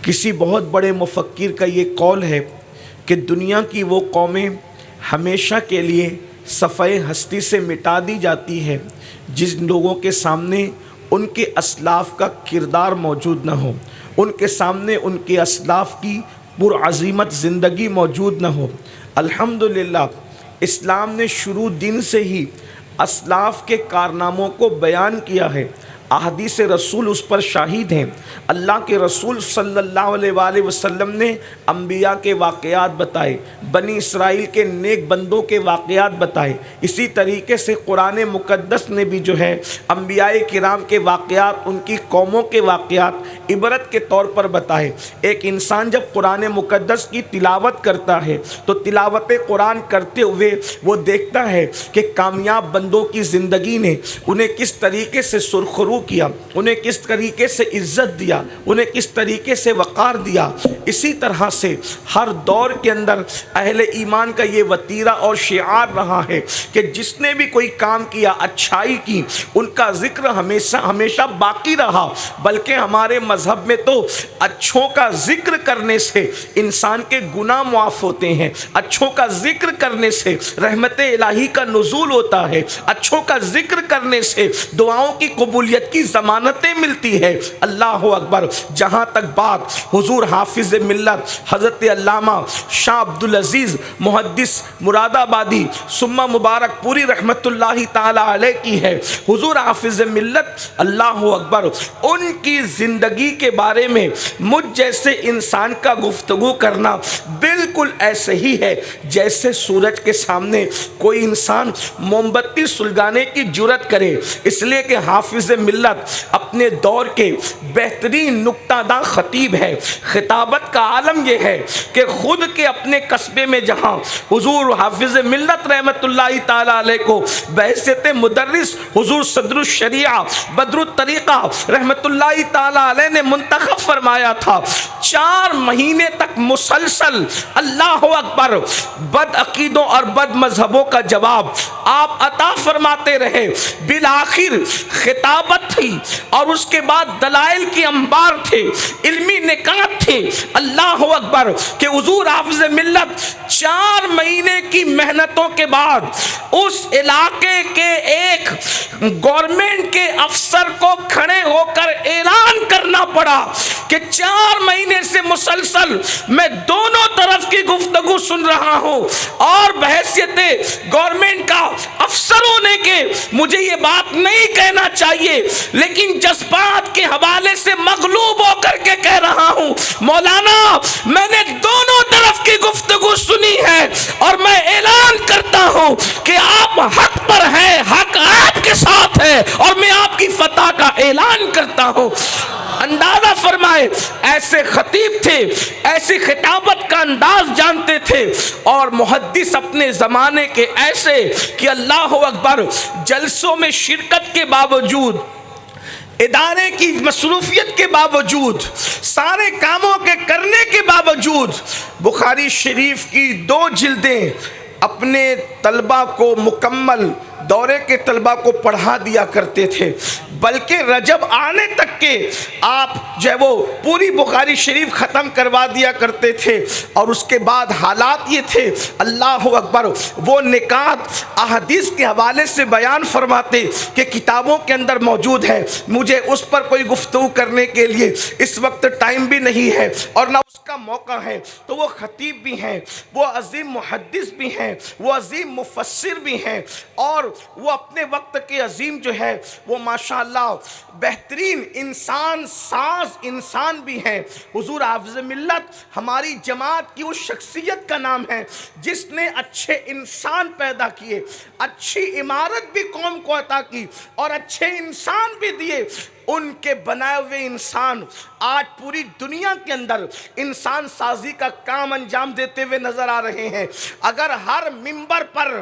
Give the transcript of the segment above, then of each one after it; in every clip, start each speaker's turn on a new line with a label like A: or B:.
A: کسی بہت بڑے مفکر کا یہ قول ہے کہ دنیا کی وہ قومیں ہمیشہ کے لیے صفحۂ ہستی سے مٹا دی جاتی ہے جن لوگوں کے سامنے ان کے اسلاف کا کردار موجود نہ ہو، ان کے سامنے ان کے اسلاف کی پرعظیمت زندگی موجود نہ ہو۔ الحمدللہ اسلام نے شروع دن سے ہی اسلاف کے کارناموں کو بیان کیا ہے۔ احادیث رسول اس پر شاہد ہیں۔ اللہ کے رسول صلی اللہ علیہ وآلہ وسلم نے انبیاء کے واقعات بتائے، بنی اسرائیل کے نیک بندوں کے واقعات بتائے۔ اسی طریقے سے قرآن مقدس نے بھی جو ہے انبیاء کرام کے واقعات، ان کی قوموں کے واقعات عبرت کے طور پر بتائے۔ ایک انسان جب قرآن مقدس کی تلاوت کرتا ہے تو تلاوت قرآن کرتے ہوئے وہ دیکھتا ہے کہ کامیاب بندوں کی زندگی نے انہیں کس طریقے سے سرخرو کیا، انہیں کس طریقے سے عزت دیا، انہیں کس طریقے سے وقار دیا۔ اسی طرح سے ہر دور کے اندر اہل ایمان کا یہ وتیرہ اور شعار رہا ہے کہ جس نے بھی کوئی کام کیا، اچھائی کی، ان کا ذکر ہمیشہ باقی رہا۔ بلکہ ہمارے مذہب میں تو اچھوں کا ذکر کرنے سے انسان کے گناہ معاف ہوتے ہیں، اچھوں کا ذکر کرنے سے رحمت الہی کا نزول ہوتا ہے، اچھوں کا ذکر کرنے سے دعاؤں کی قبولیت کی ضمانتیں ملتی ہے۔ اللہ اکبر۔ جہاں تک بات حضور حافظ ملت حضرت علامہ شاہ عبدالعزیز محدث مراد آبادی ثم مبارک پوری رحمت اللہ تعالی علیہ کی ہے، حضور حافظ ملت اللہ اکبر، ان کی زندگی کے بارے میں مجھ جیسے انسان کا گفتگو کرنا بالکل ایسے ہی ہے جیسے سورج کے سامنے کوئی انسان موم بتی سلگانے کی جرات کرے۔ اس لیے کہ حافظ ملت اپنے دور کے بہترین نکتہ داں خطیب ہے۔ خطابت کا عالم یہ ہے کہ خود کے اپنے قصبے میں جہاں حضور حافظ ملت رحمت اللہ تعالی علیہ کو بحیثیت مدرس حضور صدر الشریعہ بدر الطریقہ رحمت اللہ تعالی علیہ نے منتخب فرمایا تھا، 4 مہینے تک مسلسل اللہ اکبر بد عقیدوں اور بد مذہبوں کا جواب آپ عطا فرماتے رہے۔ بالآخر خطابت تھی اور اس کے بعد دلائل کی انبار تھے، علمی نکات تھے۔ اللہ اکبر کہ حضور حافظ ملت 4 مہینے کی محنتوں کے بعد اس علاقے کے ایک گورنمنٹ کے افسر کو کھڑے ہو کر اعلان کرنا پڑا کہ 4 مہینے سے مسلسل میں دونوں طرف کی گفتگو سن رہا ہوں اور بحیثیت گورنمنٹ کا افسر ہونے کے مجھے یہ بات نہیں کہنا چاہیے، لیکن جذبات کے حوالے سے مغلوب ہو کر کے کہہ رہا ہوں مولانا میں نے دونوں طرف کی گفتگو سنی ہے اور میں اعلان کرتا ہوں کہ آپ حق پر ہیں، حق آپ کے ساتھ ہے اور میں آپ کی فتح کا اعلان کرتا ہوں۔ اندازہ فرمائے ایسے خطیب تھے، ایسی خطابت کا انداز جانتے تھے، اور محدث اپنے زمانے کے ایسے کہ اللہ اکبر جلسوں میں شرکت کے باوجود، ادارے کی مصروفیت کے باوجود، سارے کاموں کے کرنے کے باوجود بخاری شریف کی 2 جلدیں اپنے طلبہ کو مکمل دورے کے طلبہ کو پڑھا دیا کرتے تھے، بلکہ رجب آنے تک کے آپ جو ہے وہ پوری بخاری شریف ختم کروا دیا کرتے تھے۔ اور اس کے بعد حالات یہ تھے اللہ اکبر وہ نکات احادیث کے حوالے سے بیان فرماتے کہ کتابوں کے اندر موجود ہے، مجھے اس پر کوئی گفتگو کرنے کے لیے اس وقت ٹائم بھی نہیں ہے اور نہ اس کا موقع ہے۔ تو وہ خطیب بھی ہیں، وہ عظیم محدث بھی ہیں، وہ عظیم مفسر بھی ہیں، اور وہ اپنے وقت کے عظیم جو ہے وہ ماشاءاللہ بہترین انسان ساز انسان بھی ہیں۔ حضور حافظ ملت ہماری جماعت کی اس شخصیت کا نام ہے جس نے اچھے انسان پیدا کیے، اچھی عمارت بھی قوم کو عطا کی اور اچھے انسان بھی دیے۔ ان کے بنائے ہوئے انسان آج پوری دنیا کے اندر انسان سازی کا کام انجام دیتے ہوئے نظر آ رہے ہیں۔ اگر ہر منبر پر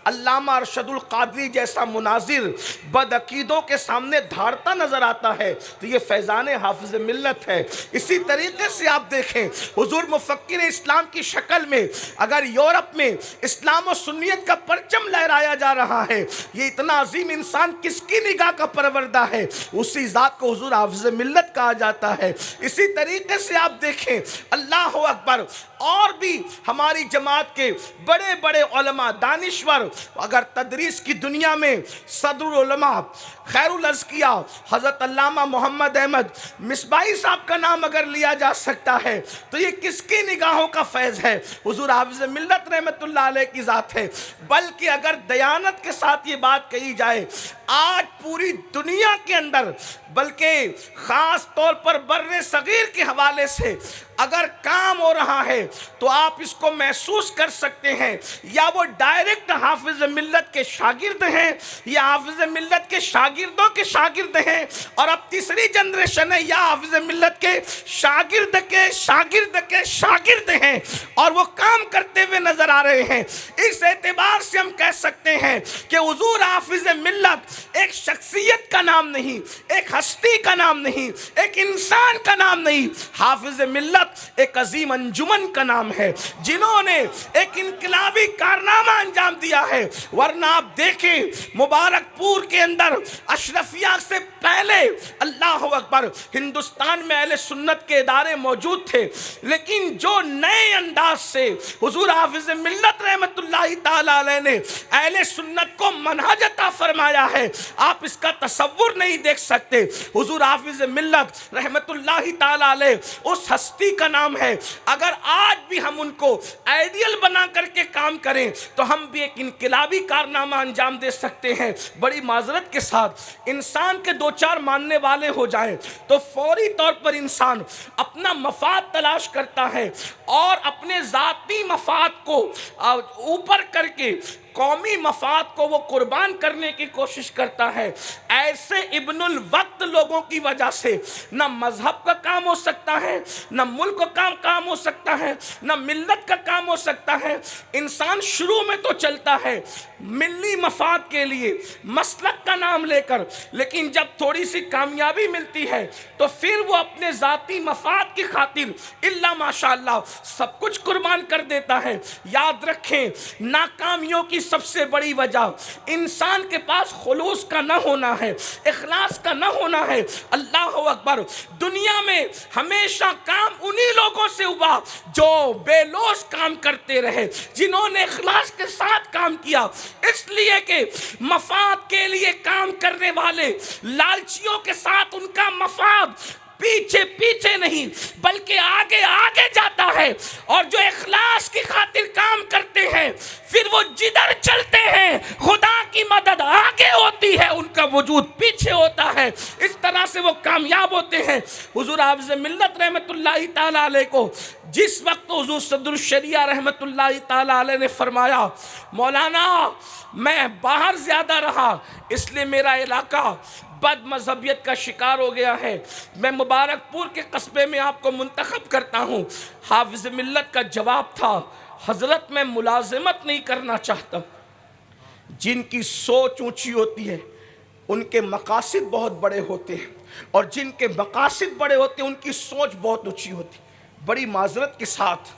A: علامہ ارشد القادری جیسا مناظر بد عقیدوں کے سامنے دھاڑتا نظر آتا ہے تو یہ فیضان حافظ ملت ہے۔ اسی طریقے سے آپ دیکھیں حضور مفکر اسلام کی شکل میں اگر یورپ میں اسلام و سنیت کا پرچم لہرایا جا رہا ہے، یہ اتنا عظیم انسان کس کی نگاہ کا پروردہ ہے؟ اسی ذات ذات کو حضور حافظ ملت کہا جاتا ہے۔ اسی طریقے سے آپ دیکھیں، اللہ اکبر، اور بھی ہماری جماعت کے بڑے بڑے علماء دانشور، اگر تدریس کی دنیا میں صدر العلماء خیر الازکیاء حضرت علامہ محمد احمد مصباحی صاحب کا نام اگر لیا جا سکتا ہے تو یہ کس کی نگاہوں کا فیض ہے؟ حضور حافظ ملت رحمت اللہ علیہ کی ذات ہے۔ بلکہ اگر دیانت کے ساتھ یہ بات کہی جائے، آج پوری دنیا کے اندر، بلکہ خاص طور پر بر صغیر کے حوالے سے اگر کام ہو رہا ہے تو آپ اس کو محسوس کر سکتے ہیں، یا وہ ڈائریکٹ حافظ ملت کے شاگرد ہیں، یا حافظ ملت کے شاگردوں کے شاگرد ہیں، اور اب تیسری جنریشن ہے، یا حافظ ملت کے شاگرد کے شاگرد کے شاگرد ہیں، اور وہ کام کرتے ہوئے نظر آ رہے ہیں۔ اس اعتبار سے ہم کہہ سکتے ہیں کہ حضور حافظ ملت ایک شخصیت کا نام نہیں، ایک ہستی کا نام نہیں، ایک انسان کا نام نہیں، حافظ ملت ایک عظیم انجمن کا نام ہے، جنہوں نے ایک انقلابی کارنامہ انجام دیا ہے۔ ورنہ آپ دیکھیں مبارک پور کے اندر اشرفیہ سے پہلے، اللہ اکبر، ہندوستان میں اہل سنت کے ادارے موجود تھے، لیکن جو نئے انداز سے حضور حافظ ملت رحمت اللہ تعالی علیہ نے اہل سنت کو منہج عطا فرمایا ہے، آپ اس کا تصور نہیں دیکھ سکتے۔ حضور حافظ ملت رحمت اللہ تعالی علیہ اس ہستی کا نام ہے، اگر آج بھی ہم ان کو آئیڈیل بنا کر کے کام کریں تو ہم بھی ایک انقلابی کارنامہ انجام دے سکتے ہیں۔ بڑی معذرت کے ساتھ انسان کے دو چار ماننے والے ہو جائیں تو فوری طور پر انسان اپنا مفاد تلاش کرتا ہے، اور اپنے ذاتی مفاد کو اوپر کر کے قومی مفاد کو وہ قربان کرنے کی کوشش کرتا ہے۔ ایسے ابن الوقت لوگوں کی وجہ سے نہ مذہب کا کام ہو سکتا ہے، نہ ملک کا کام ہو سکتا ہے، نہ ملت کا کام ہو سکتا ہے۔ انسان شروع میں تو چلتا ہے ملی مفاد کے لیے مسلک کا نام لے کر، لیکن جب تھوڑی سی کامیابی ملتی ہے تو پھر وہ اپنے ذاتی مفاد کی خاطر اللہ ماشاءاللہ سب کچھ قربان کر دیتا ہے۔ یاد رکھیں، ناکامیوں کی سب سے بڑی وجہ انسان کے پاس خلوص کا نہ ہونا ہے، اخلاص کا نہ ہونا ہے۔ اللہ اکبر، دنیا میں ہمیشہ کام انہی لوگوں سے ہوا جو بے لوث کام کرتے رہے، جنہوں نے اخلاص کے ساتھ کام کیا، اس لیے کہ مفاد کے لیے کام کرنے والے لالچیوں کے ساتھ ان کا مفاد پیچھے پیچھے نہیں بلکہ آگے آگے جاتا ہے، اور جو اخلاص کی خاطر کام کرتے ہیں پھر وہ جدھر چلتے ہیں خدا کی مدد آگے ہوتی ہے، ان کا وجود پیچھے ہوتا ہے، اس طرح سے وہ کامیاب ہوتے ہیں۔ حضور حافظ ملت رحمت اللہ تعالی علیہ کو جس وقت حضور صدر الشریعہ رحمت اللہ تعالی علیہ نے فرمایا مولانا میں باہر زیادہ رہا اس لیے میرا علاقہ بد مذہبیت کا شکار ہو گیا ہے، میں مبارک پور کے قصبے میں آپ کو منتخب کرتا ہوں، حافظ ملت کا جواب تھا حضرت میں ملازمت نہیں کرنا چاہتا۔ جن کی سوچ اونچی ہوتی ہے ان کے مقاصد بہت بڑے ہوتے ہیں، اور جن کے مقاصد بڑے ہوتے ہیں ان کی سوچ بہت اونچی ہوتی ہے۔ بڑی معذرت کے ساتھ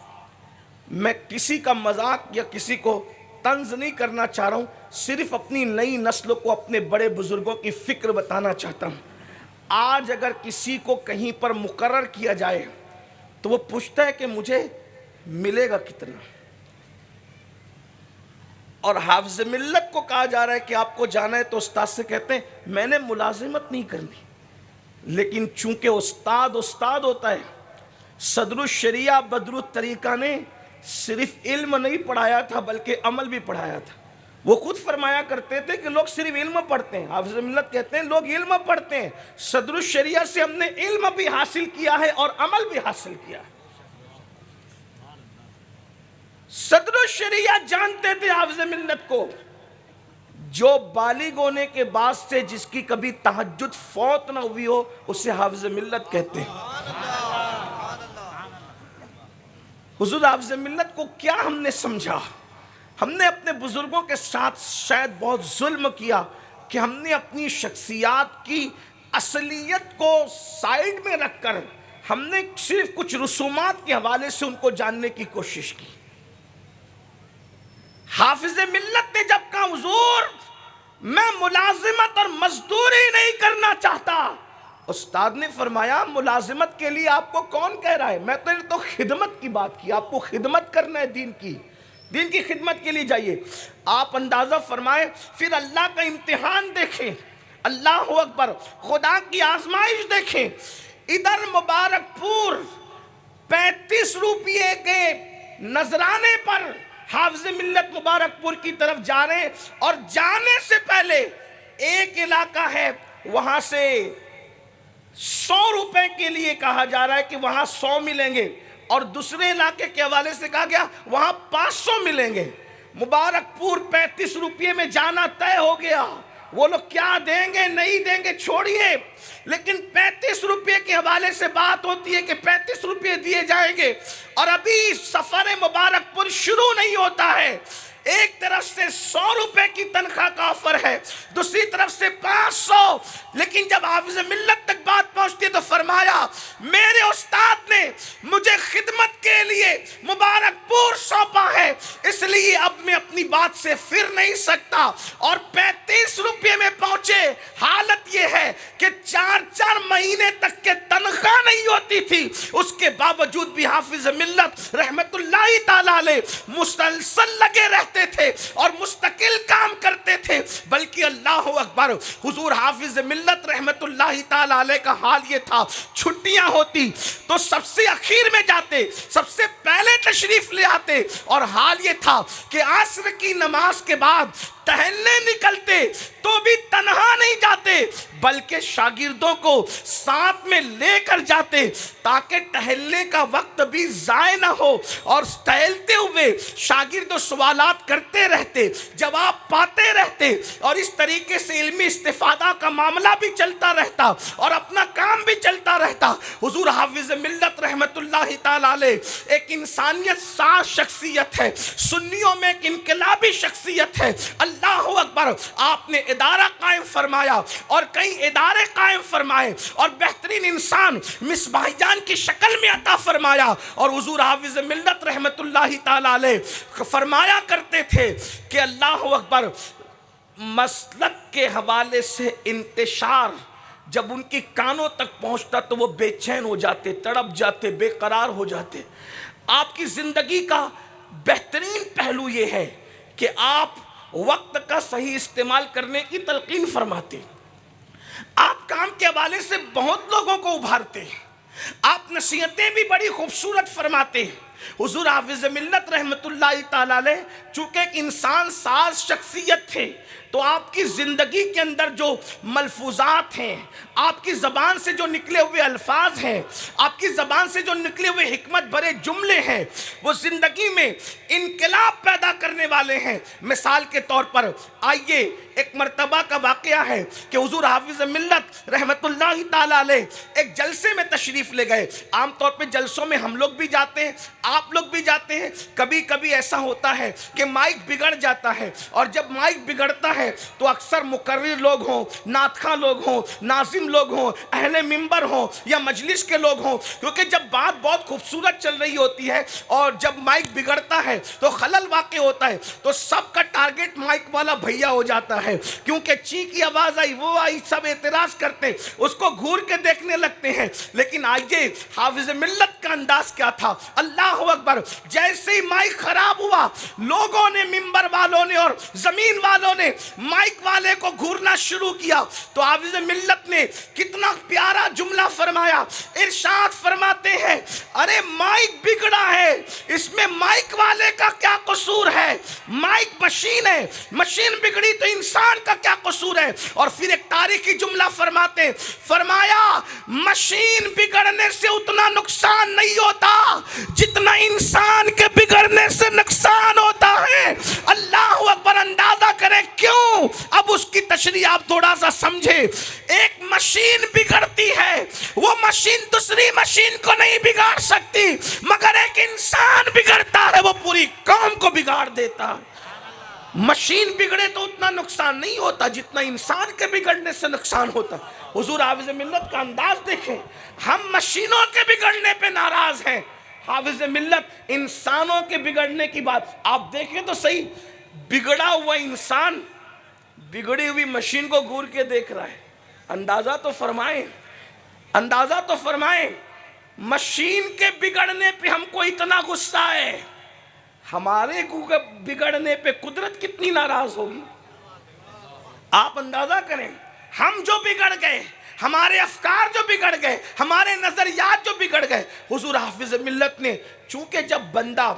A: میں کسی کا مذاق یا کسی کو طنز نہیں کرنا چاہ رہا ہوں، صرف اپنی نئی نسل کو اپنے بڑے بزرگوں کی فکر بتانا چاہتا ہوں۔ آج اگر کسی کو کہیں پر مقرر کیا جائے تو وہ پوچھتا ہے کہ مجھے ملے گا کتنا، اور حافظ ملت کو کہا جا رہا ہے کہ آپ کو جانا ہے تو استاد سے کہتے ہیں میں نے ملازمت نہیں کرنی، لیکن چونکہ استاد ہوتا ہے، صدر الشریعہ بدر الطریقہ نے صرف علم نہیں پڑھایا تھا بلکہ عمل بھی پڑھایا تھا۔ وہ خود فرمایا کرتے تھے کہ لوگ صرف علم پڑھتے ہیں، حافظ ملت کہتے ہیں لوگ علم پڑھتے ہیں، صدر الشریعہ سے ہم نے علم بھی حاصل کیا ہے اور عمل بھی حاصل کیا ہے۔ صدر الشریعہ جانتے تھے حافظ ملت کو، جو بالغ ہونے کے بعد سے جس کی کبھی تہجد فوت نہ ہوئی ہو اسے حافظ ملت کہتے ہیں۔ حضور حافظ ملت کو کیا ہم نے سمجھا؟ ہم نے اپنے بزرگوں کے ساتھ شاید بہت ظلم کیا کہ ہم نے اپنی شخصیات کی اصلیت کو سائیڈ میں رکھ کر ہم نے صرف کچھ رسومات کے حوالے سے ان کو جاننے کی کوشش کی۔ حافظ ملت نے جب کہا حضور میں ملازمت اور مزدوری نہیں کرنا چاہتا، استاد نے فرمایا ملازمت کے لیے آپ کو کون کہہ رہا ہے؟ میں تو خدمت کی بات کی، آپ کو خدمت کرنا ہے دین کی خدمت کے لیے جائیے۔ آپ اندازہ فرمائیں، پھر اللہ کا امتحان دیکھیں، اللہ اکبر، خدا کی آزمائش دیکھیں۔ ادھر مبارک پور 35 روپیے کے نذرانے پر حافظ ملت مبارک پور کی طرف جا رہے ہیں، اور جانے سے پہلے ایک علاقہ ہے وہاں سے 100 روپے کے لیے کہا جا رہا ہے کہ وہاں 100 ملیں گے، اور دوسرے علاقے کے حوالے سے کہا گیا وہاں 500 ملیں گے۔ مبارک پور 35 روپے میں جانا طے ہو گیا۔ وہ لوگ کیا دیں گے نہیں دیں گے چھوڑیے، لیکن 35 روپے کے حوالے سے بات ہوتی ہے کہ 35 روپے دیے جائیں گے، اور ابھی سفر مبارک پور شروع نہیں ہوتا ہے۔ ایک طرف سے 100 روپے کی تنخواہ کا آفر ہے، دوسری طرف سے 500، لیکن جب حافظ ملت تک بات پہنچتی ہے تو فرمایا میرے استاد نے مجھے خدمت کے لیے مبارک پور سونپا ہے، اس لیے اب میں اپنی بات سے پھر نہیں سکتا۔ اور 35 روپے میں پہنچے، حالت یہ ہے کہ 4 مہینے تک کے تنخواہ نہیں ہوتی تھی، اس کے باوجود بھی حافظ ملت رحمت اللہ تعالیٰ علیہ مسلسل لگے رہتے تھے اور مستقل کام کرتے تھے۔ بلکہ اللہ اکبر، حضور حافظ ملت رحمت اللہ تعالیٰ علیہ کا حال یہ تھا، چھٹیاں ہوتی تو سب سے اخیر میں جاتے، سب سے پہلے تشریف لے آتے، اور حال یہ تھا کہ عصر کی نماز کے بعد ٹہلنے نکلتے تو بھی تنہا نہیں جاتے، بلکہ شاگردوں کو ساتھ میں لے کر جاتے تاکہ ٹہلنے کا وقت بھی ضائع نہ ہو، اور ٹہلتے ہوئے شاگرد سوالات کرتے رہتے، جواب پاتے رہتے، اور اس طریقے سے علمی استفادہ کا معاملہ بھی چلتا رہتا اور اپنا کام بھی چلتا رہتا۔ حضور حافظ ملت رحمت اللہ تعالیٰ علیہ ایک انسانیت ساز شخصیت ہے، سنیوں میں ایک انقلابی شخصیت ہے۔ اللہ اکبر، آپ نے ادارہ قائم فرمایا اور کئی ادارے قائم فرمائے، اور بہترین انسان مصباح جان کی شکل میں عطا فرمایا۔ اور حضور حافظ ملت رحمت اللہ تعالیٰ علیہ فرمایا کرتے تھے کہ اللہ اکبر، مسلک کے حوالے سے انتشار جب ان کی کانوں تک پہنچتا تو وہ بے چین ہو جاتے، تڑپ جاتے، بے قرار ہو جاتے۔ آپ کی زندگی کا بہترین پہلو یہ ہے کہ آپ وقت کا صحیح استعمال کرنے کی تلقین فرماتے، آپ کام کے حوالے سے بہت لوگوں کو ابھارتے، آپ نصیحتیں بھی بڑی خوبصورت فرماتے۔ حضور حافظ ملت رحمت اللہ تعالیٰ علیہ چونکہ ایک انسان ساز شخصیت تھے، تو آپ کی زندگی کے اندر جو ملفوظات ہیں، آپ کی زبان سے جو نکلے ہوئے الفاظ ہیں، آپ کی زبان سے جو نکلے ہوئے حکمت بھرے جملے ہیں، وہ زندگی میں انقلاب پیدا کرنے والے ہیں۔ مثال کے طور پر آئیے ایک مرتبہ کا واقعہ ہے کہ حضور حافظ ملت رحمت اللہ تعالیٰ علیہ ایک جلسے میں تشریف لے گئے۔ عام طور پہ جلسوں میں ہم لوگ بھی جاتے ہیں، آپ لوگ بھی جاتے ہیں، کبھی کبھی ایسا ہوتا ہے کہ مائک بگڑ جاتا ہے، اور جب مائک بگڑتا ہے تو اکثر مقرر لوگ ہوں، نعت خواں لوگ ہوں، ناظم لوگ ہوں، اہل منبر ہوں یا مجلس کے لوگ ہوں، کیونکہ جب بات بہت خوبصورت چل رہی ہوتی ہے اور جب مائک بگڑتا ہے تو خلل واقع ہوتا ہے، تو سب کا ٹارگٹ مائک والا بھیا ہو جاتا ہے، کیونکہ چی کی آواز آئی، وہ آئی، سب اعتراض کرتے، اس کو گھور کے دیکھنے لگتے ہیں۔ لیکن آئیے حافظ ملت کا انداز کیا تھا، اللہ اکبر، جیسے ہی مائک خراب ہوا، لوگوں نے، منبر والوں نے اور زمین والوں نے مائک والے کو گھورنا شروع کیا، تو حافظ ملت نے کتنا پیارا جملہ فرمایا، ارشاد فرماتے ہیں ارے مائک بگڑا ہے، اس میں مائک والے کا کیا قصور ہے، مائک مشین ہے، مشین بگڑی تو انسان کا کیا قصور ہے۔ اور پھر ایک تاریخی جملہ فرماتے، فرمایا مشین بگڑنے سے اتنا نقصان نہیں ہوتا جتنا انسان کے بگڑنے سے نقصان ہوتا ہے۔ اللہ اکبر، اندازہ کریں کیوں، اب اس کی تشریح آپ تھوڑا سا سمجھے۔ ایک مشین بگڑتی ہے، وہ مشین دوسری مشین کو نہیں بگاڑ سکتی، مگر ایک انسان بگڑتا ہے وہ پوری قوم کو بگاڑ دیتا ہے۔ مشین بگڑے تو اتنا نقصان نہیں ہوتا جتنا انسان کے بگڑنے سے نقصان ہوتا۔ حضور حافظ ملت کا انداز دیکھیں، ہم مشینوں کے بگڑنے پہ ناراض ہیں، حافظ ملت انسانوں کے بگڑنے کی بات۔ آپ دیکھیں تو صحیح، بگڑا ہوا انسان بگڑی ہوئی مشین کو گھور کے دیکھ رہا ہے، اندازہ تو فرمائیں اندازہ تو فرمائیں، مشین کے بگڑنے پہ ہم کو اتنا غصہ ہے، ہمارے بگڑنے پہ قدرت کتنی ناراض ہوگی؟ آپ اندازہ کریں، ہم جو بگڑ گئے، ہمارے افکار جو بگڑ گئے، ہمارے نظریات جو بگڑ گئے، حضور حافظ ملت نے چونکہ جب بندہ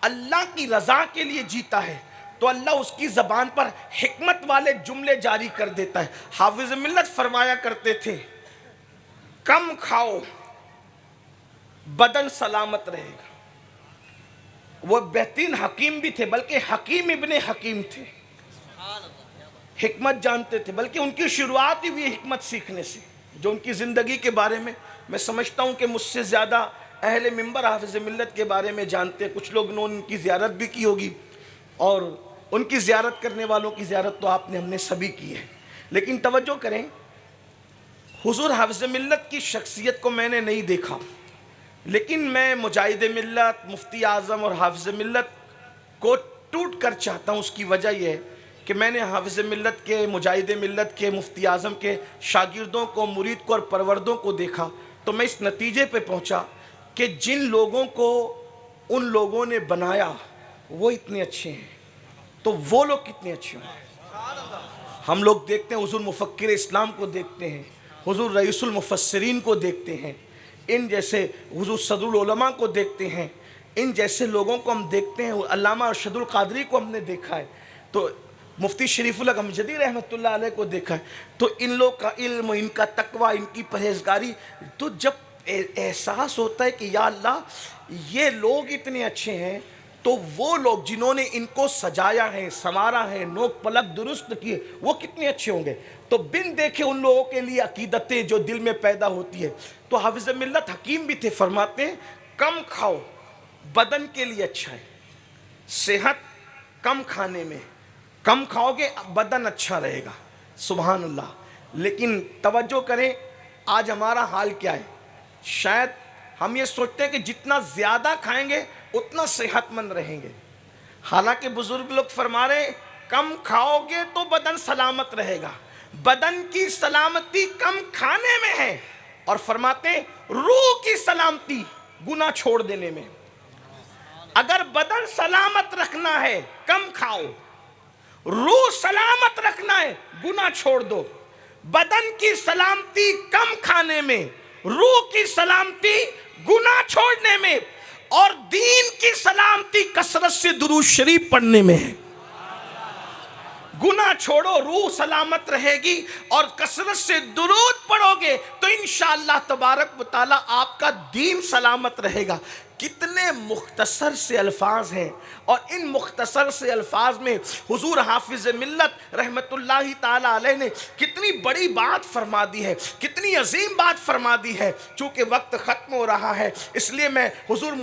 A: اللہ کی رضا کے لیے جیتا ہے تو اللہ اس کی زبان پر حکمت والے جملے جاری کر دیتا ہے۔ حافظ ملت فرمایا کرتے تھے، کم کھاؤ بدن سلامت رہے گا۔ وہ بہترین حکیم بھی تھے، بلکہ حکیم ابن حکیم تھے، حکمت جانتے تھے، بلکہ ان کی شروعات ہی ہوئی حکمت سیکھنے سے۔ جو ان کی زندگی کے بارے میں سمجھتا ہوں کہ مجھ سے زیادہ اہل منبر حافظ ملت کے بارے میں جانتے ہیں۔ کچھ لوگ نے ان کی زیارت بھی کی ہوگی، اور ان کی زیارت کرنے والوں کی زیارت تو آپ نے ہم نے سبھی کی ہے، لیکن توجہ کریں، حضور حافظ ملت کی شخصیت کو میں نے نہیں دیکھا، لیکن میں مجاہد ملت، مفتی اعظم اور حافظ ملت کو ٹوٹ کر چاہتا ہوں۔ اس کی وجہ یہ ہے کہ میں نے حافظ ملت کے، مجاہد ملت کے، مفتی اعظم کے شاگردوں کو، مرید کو اور پروردوں کو دیکھا تو میں اس نتیجے پہ پہنچا کہ جن لوگوں کو ان لوگوں نے بنایا وہ اتنے اچھے ہیں تو وہ لوگ کتنے اچھے ہوں۔ ہم لوگ دیکھتے ہیں حضور مفکر اسلام کو دیکھتے ہیں، حضور رئیس المفسرین کو دیکھتے ہیں، ان جیسے حضور صدر العلماء کو دیکھتے ہیں، ان جیسے لوگوں کو ہم دیکھتے ہیں، علامہ ارشد القادری کو ہم نے دیکھا ہے، تو مفتی شریف الحق امجدی رحمۃ اللہ علیہ کو دیکھا ہے، تو ان لوگ کا علم، ان کا تقوی، ان کی پرہیزگاری، تو جب احساس ہوتا ہے کہ یا اللہ یہ لوگ اتنے اچھے ہیں تو وہ لوگ جنہوں نے ان کو سجایا ہے، سنوارا ہے، نوک پلک درست کیے، وہ کتنے اچھے ہوں گے۔ تو بن دیکھے ان لوگوں کے لیے عقیدتیں جو دل میں پیدا ہوتی ہے۔ تو حافظ ملت حکیم بھی تھے، فرماتے ہیں کم کھاؤ بدن کے لیے اچھا ہے، صحت کم کھانے میں، کم کھاؤ گے بدن اچھا رہے گا، سبحان اللہ۔ لیکن توجہ کریں، آج ہمارا حال کیا ہے؟ شاید ہم یہ سوچتے ہیں کہ جتنا زیادہ کھائیں گے اتنا صحت مند رہیں گے، حالانکہ بزرگ لوگ فرما رہے ہیں کم کھاؤ گے تو بدن سلامت رہے گا، بدن کی سلامتی کم کھانے میں ہے، اور فرماتے ہیں روح کی سلامتی گناہ چھوڑ دینے میں۔ اگر بدن سلامت رکھنا ہے کم کھاؤ، روح سلامت رکھنا ہے گناہ چھوڑ دو۔ بدن کی سلامتی کم کھانے میں، روح کی سلامتی گناہ چھوڑنے میں، اور دین کی سلامتی کثرت سے درود شریف پڑھنے میں ہے۔ گناہ چھوڑو، روح سلامت رہے گی، اور کثرت سے درود پڑھو گے تو انشاءاللہ تبارک و تعالی آپ کا دین سلامت رہے گا۔ کتنے مختصر سے الفاظ ہیں، اور ان مختصر سے الفاظ میں حضور حافظ ملت رحمت اللہ تعالی علیہ نے کتنی بڑی بات فرما دی ہے، کتنی عظیم بات فرما دی ہے۔ چونکہ وقت ختم ہو رہا ہے، اس لیے میں حضور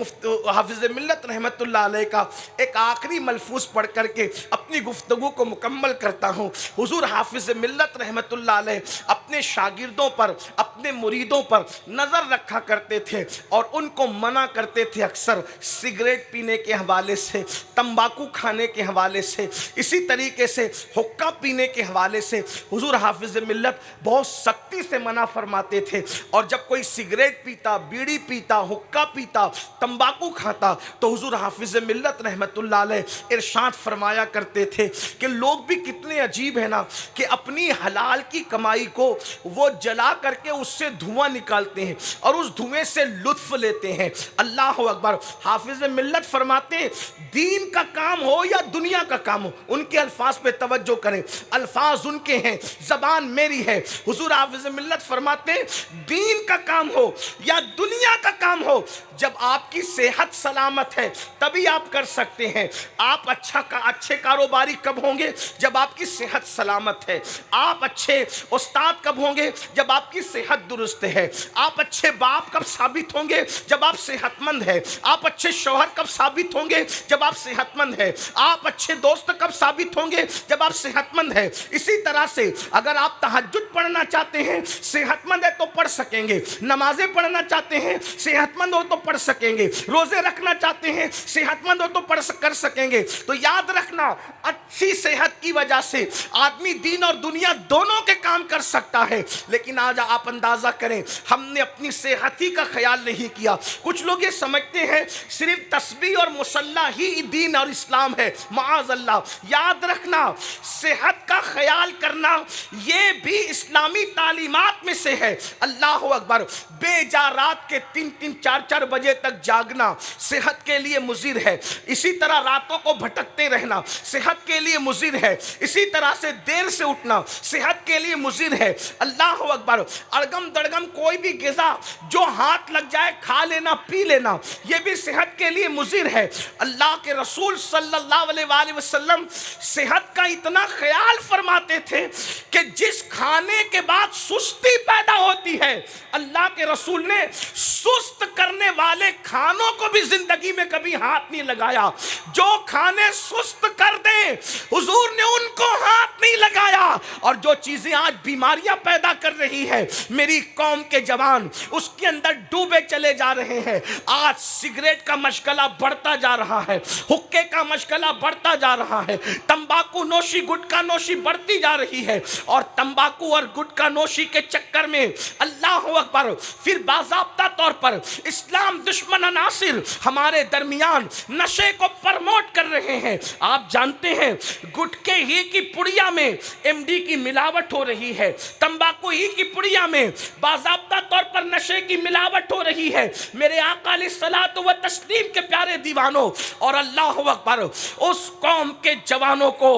A: حافظ ملت رحمت اللہ علیہ کا ایک آخری ملفوظ پڑھ کر کے اپنی گفتگو کو مکمل کرتا ہوں۔ حضور حافظ ملت رحمت اللہ علیہ اپنے شاگردوں پر، اپنے مریدوں پر نظر رکھا کرتے تھے، اور ان کو منع کرتے تھے اکثر سگریٹ پینے کے حوالے سے، تمباکو کھانے کے حوالے سے، اسی طریقے سے حقہ پینے کے حوالے سے حضور حافظ ملت بہت سختی سے منع فرماتے تھے۔ اور جب کوئی سگریٹ پیتا، بیڑی پیتا، حقہ پیتا، تمباکو کھاتا تو حضور حافظ ملت رحمت اللہ علیہ ارشاد فرمایا کرتے تھے کہ لوگ بھی کتنے عجیب ہیں نا، کہ اپنی حلال کی کمائی کو وہ جلا کر کے اس سے دھواں نکالتے ہیں اور اس دھویں سے لطف لیتے ہیں۔ اللہ اکبر۔ حافظ ملت فرماتے ہیں دین کا کام ہو یا دنیا کا کام ہو، ان کے الفاظ پہ توجہ کریں، الفاظ ان کے ہیں، زبان میری ہے۔ حضور حافظ ملت فرماتے ہیں دین کا کام ہو یا دنیا کا کام ہو، جب آپ کی صحت سلامت ہے تبھی آپ کر سکتے ہیں۔ آپ اچھے کاروباری کب ہوں گے؟ جب آپ کی صحت سلامت ہے۔ آپ اچھے استاد کب ہوں گے؟ جب آپ کی صحت درست ہے۔ آپ اچھے باپ کب ثابت ہوں گے؟ جب آپ صحت مند ہے۔ آپ اچھے شوہر کب ثابت ہوں گے؟ جب آپ صحت مند ہے۔ آپ اچھے دوست کب ثابت ہوں گے؟ جب آپ صحت مند ہے۔ اسی طرح سے اگر آپ تہجد پڑھنا چاہتے ہیں، صحت مند ہے تو پڑھ سکیں گے، نمازیں پڑھنا چاہتے ہیں، صحت مند ہو تو پڑھ سکیں گے، روزے رکھنا چاہتے ہیں، صحت مند ہو تو کر سکیں گے۔ تو یاد رکھنا، اچھی صحت کی کی وجہ سے آدمی دین اور دنیا دونوں کے کام کر سکتا ہے، لیکن آج آپ اندازہ کریں ہم نے اپنی صحت ہی کا خیال نہیں کیا۔ کچھ لوگ یہ سمجھتے ہیں صرف تسبیح اور مصلی ہی دین اور اسلام ہے، معاذ اللہ۔ یاد رکھنا صحت کا خیال کرنا یہ بھی اسلامی تعلیمات میں سے ہے۔ اللہ اکبر، بے جا رات کے 3-4 بجے تک جاگنا صحت کے لیے مضر ہے، اسی طرح راتوں کو بھٹکتے رہنا صحت کے لیے مضر ہے، اسی طرح سے دیر سے اٹھنا صحت کے لیے مضر ہے۔ اللہ اکبر، اڑگم دڑگم کوئی بھی غذا جو ہاتھ لگ جائے کھا لینا پی لینا یہ بھی صحت کے لیے مضر ہے۔ اللہ کے رسول صلی اللہ علیہ وآلہ وسلم صحت کا اتنا خیال فرماتے تھے کہ جس کھانے کے بعد سستی پیدا ہوتی ہے، اللہ کے رسول نے سست کرنے والے کھانوں کو بھی زندگی میں کبھی ہاتھ نہیں لگایا۔ جو کھانے سست کر دیں حضور نے ان کو ہاتھ نہیں لگایا۔ اور جو چیزیں آج بیماریاں پیدا کر رہی ہے میری قوم کے جوان اس کے اندر ڈوبے چلے جا رہے ہیں۔ آج سگریٹ کا مشغلہ بڑھتا جا رہا ہے، حقے کا مشغلہ بڑھتا جا رہا ہے، تمباکو نوشی گٹکا نوشی بڑھتی جا رہی ہے، اور تمباکو اور گٹکا نوشی کے چکر میں اللہ اکبر پھر باضابطہ طور پر اسلام دشمن عناصر ہمارے درمیان نشے کو پرموٹ کر رہے ہیں۔ آپ جانتے ہیں گٹکے ہی کی پڑیا میں ایم ڈی کی ملاوٹ ہو رہی ہے، تمباکو ہی کی پڑیا میں باضابطہ طور پر نشے کی ملاوٹ ہو رہی ہے۔ میرے آقا علیہ الصلوۃ والتسلیم کے پیارے دیوانوں، اور اللہ اکبر اس قوم کے جوانوں کو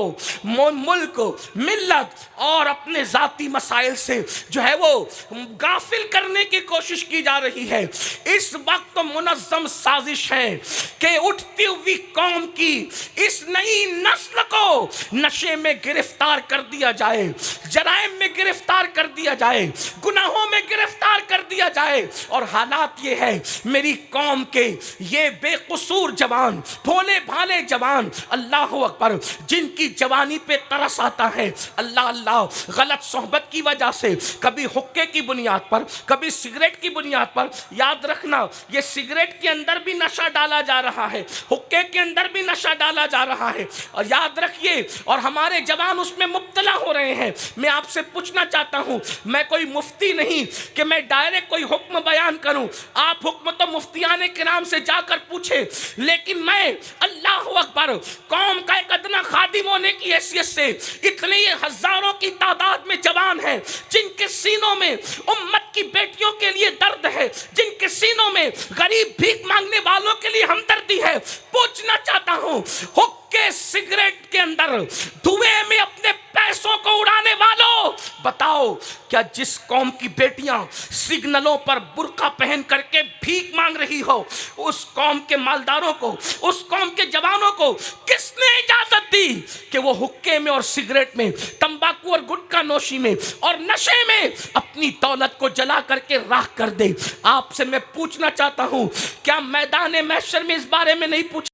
A: ملک ملت اور اپنے ذاتی مسائل سے جو ہے وہ غافل کرنے کی کوشش کی جا رہی ہے۔ اس وقت منظم سازش ہے کہ اٹھتی ہوئی قوم کی اس نئی نسل کو نشے میں گرفتار کر دیا جائے، جرائم میں گرفتار کر دیا جائے، گناہوں میں گرفتار کر دیا جائے۔ اور حالات یہ ہے میری قوم کے یہ بے قصور جوان، بھولے بھالے جوان، اللہ اکبر، جن کی جوانی پہ ترس آتا ہے، اللہ اللہ، غلط صحبت کی وجہ سے کبھی حقے کی بنیاد پر کبھی سگریٹ کی بنیاد پر۔ یاد رکھنا یہ سگریٹ کے اندر بھی نشہ ڈالا جا رہا ہے، حقے کے اندر بھی نشہ ڈالا جا رہا ہے، اور یاد رکھیے اور ہمارے جوان اس میں مبتلا ہو رہے ہیں۔ میں آپ سے پوچھنا چاہتا ہوں، میں کوئی مفتی نہیں کہ میں ڈائریکٹ کوئی حکم بیان کروں، آپ حکم تو مفتیان کرام سے جا کر پوچھے، لیکن میں اللہ اکبر قوم کا ایک ادنا خادم ہونے کی حیثیت سے اتنے ہزاروں کی تعداد میں جوان ہیں جن کے سینوں میں امت کی بیٹیوں کے لیے درد ہے، جن کے سینوں میں غریب بھیک مانگنے والوں کے لیے ہمدردی ہے، پوچھنا چاہتا ہوں حقے سگریٹ کے اندر دھوئے میں اپنے پیسوں کو اڑانے والوں، بتاؤ کیا جس قوم کی بیٹیاں سگنلوں پر برقع پہن کر کے بھیک مانگ رہی ہو اس قوم کے مالداروں کو، اس قوم کے جوانوں کو کس نے اجازت دی کہ وہ حقے میں اور سگریٹ میں، تمباکو اور گٹکا نوشی میں اور نشے میں اپنی دولت کو جلا کر کے راکھ کر دے؟ آپ سے میں پوچھنا چاہتا ہوں کیا میدان محشر میں اس بارے میں نہیں پوچھا